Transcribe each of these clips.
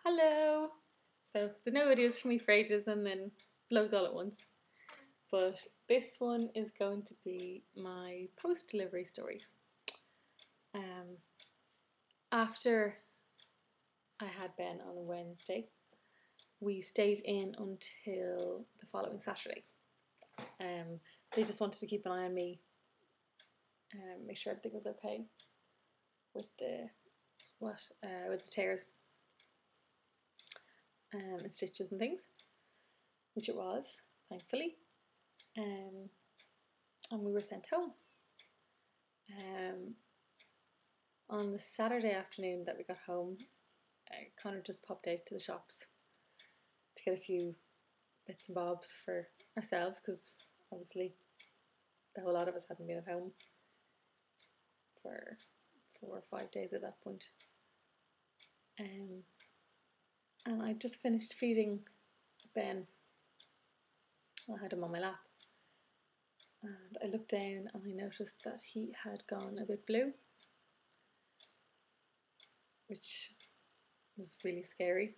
Hello! So, there's no videos from me for ages and then loads all at once. But this one is going to be my post-delivery stories. After I had Ben on a Wednesday, we stayed in until the following Saturday. They just wanted to keep an eye on me, make sure everything was okay with the tears and stitches and things, which it was, thankfully. And we were sent home. On the Saturday afternoon that we got home, Connor just popped out to the shops to get a few bits and bobs for ourselves, because obviously the whole lot of us hadn't been at home for 4 or 5 days at that point. And I just finished feeding Ben. I had him on my lap, and I looked down and I noticed that he had gone a bit blue, which was really scary.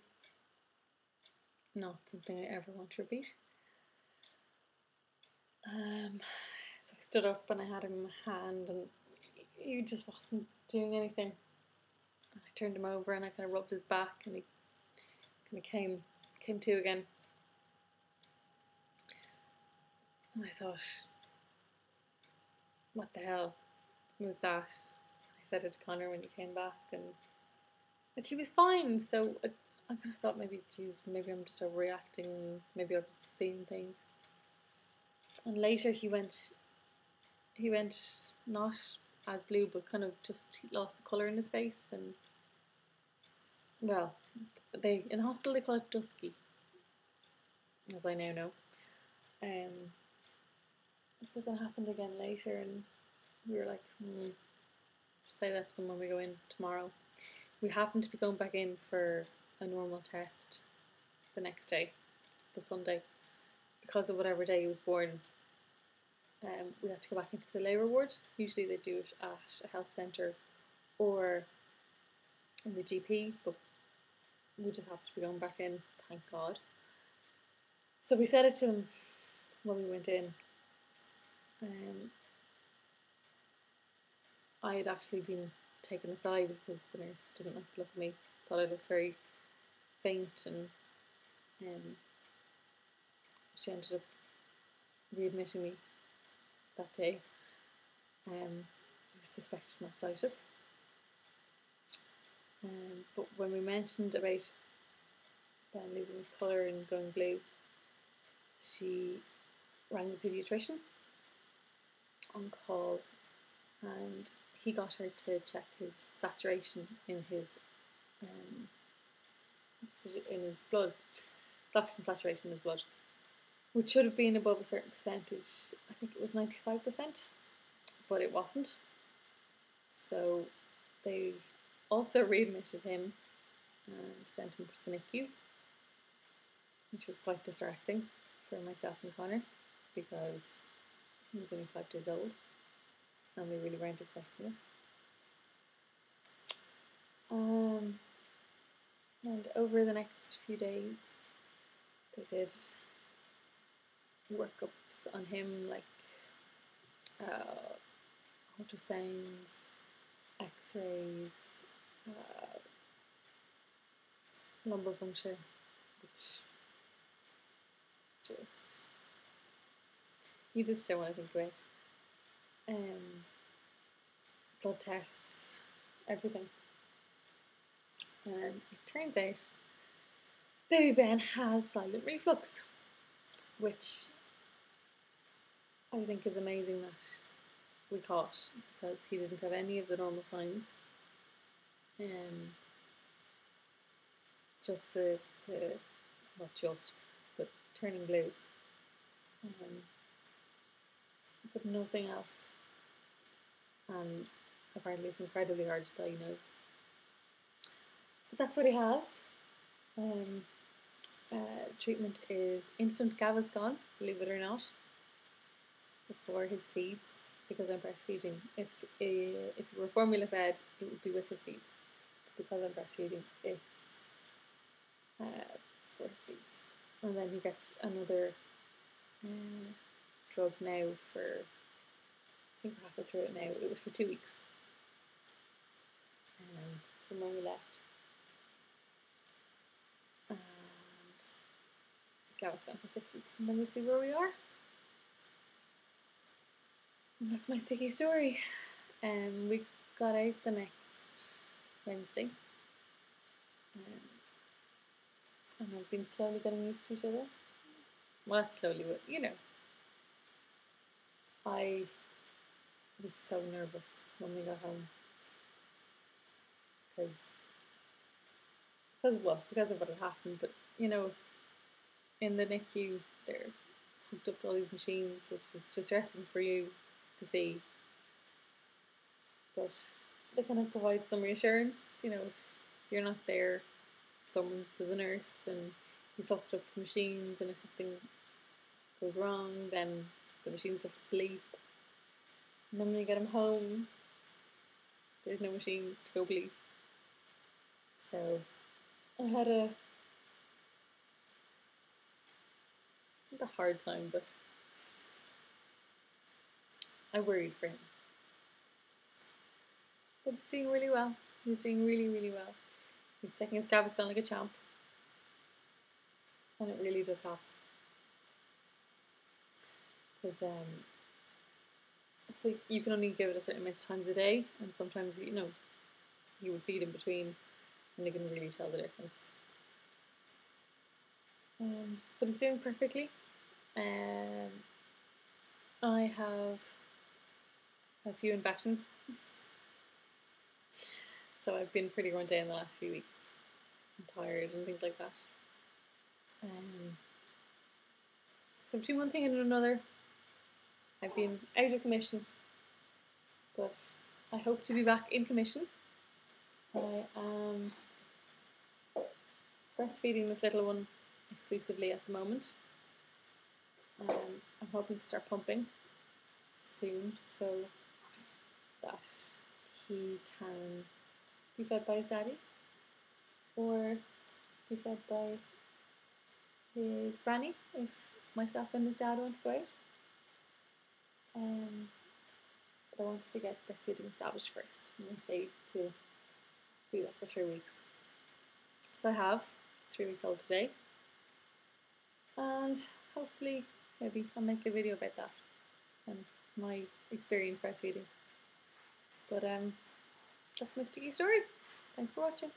Not something I ever want to repeat. So I stood up and I had him in my hand, and he just wasn't doing anything. I turned him over and I kind of rubbed his back, and he kind of came to again. And I thought, what the hell was that? I said it to Connor when he came back, and he was fine. So I kind of thought, maybe I'm just overreacting. Maybe I was seeing things. And later he went not as blue, but kind of just he lost the colour in his face, and well, in hospital they call it dusky, as I now know. So that happened again later, and we were like, say that to them when we go in tomorrow. We happened to be going back in for a normal test the next day, the Sunday, because of whatever day he was born. We had to go back into the labour ward. Usually they do it at a health centre or in the GP, but we just happened to be going back in, thank God. So we said it to him when we went in. I had actually been taken aside because the nurse didn't like to look at me, thought I looked very faint, and she ended up readmitting me that day. We suspected mastitis. But when we mentioned about Ben losing his colour and going blue, she rang the paediatrician on call, and he got her to check his saturation in his blood, his oxygen saturation in his blood, which should have been above a certain percentage. I think it was 95%, but it wasn't. So they also readmitted him and sent him to the NICU, which was quite distressing for myself and Connor, because he was only 5 days old and we really weren't expecting it. And over the next few days they did workups on him, like ultrasounds, x-rays, lumbar puncture, which just you just don't want to think about. Blood tests, everything. And it turns out baby Ben has silent reflux, which I think is amazing that we caught, because he didn't have any of the normal signs. Just but turning blue. But nothing else. And apparently it's incredibly hard to diagnose. But that's what he has. Treatment is infant Gaviscon, believe it or not, before his feeds, because I'm breastfeeding. If it were formula fed, it would be with his feeds. Because I'm breastfeeding, it's and then he gets another drug now for, I think we're halfway through it now. It was for 2 weeks from when we left. And Gavin's gone for 6 weeks, and then we'll see where we are. And that's my sticky story. We got out the next Wednesday. And I've been slowly getting used to each other. Well, not slowly, but you know. I was so nervous when we got home. Because of what had happened, but you know, in the NICU, they're hooked up to all these machines, which is distressing for you to see. But they kind of provide some reassurance, you know, if you're not there, there's a nurse and he's hooked up to machines, and if something goes wrong, then the machine just bleep. And then when you get him home, there's no machines to go bleep. So I had not a hard time, but I worried for him. But he's doing really well. He's doing really, really well. He's taking his Gaviscon like a champ. And it really does help. Because so you can only give it a certain amount of times a day, and sometimes, you know, you would feed in between and you can really tell the difference. But he's doing perfectly. I have a few infections. So I've been pretty run down the last few weeks. I'm tired and things like that. So between one thing and another, I've been out of commission. But I hope to be back in commission. I am breastfeeding this little one exclusively at the moment. I'm hoping to start pumping soon so that he can be fed by his daddy or be fed by his granny if myself and his dad want to go out. But I wanted to get breastfeeding established first, and I say to do that for 3 weeks. So I have 3 weeks old today, and hopefully maybe I'll make a video about that and my experience breastfeeding. But that's my sticky story. Thanks for watching.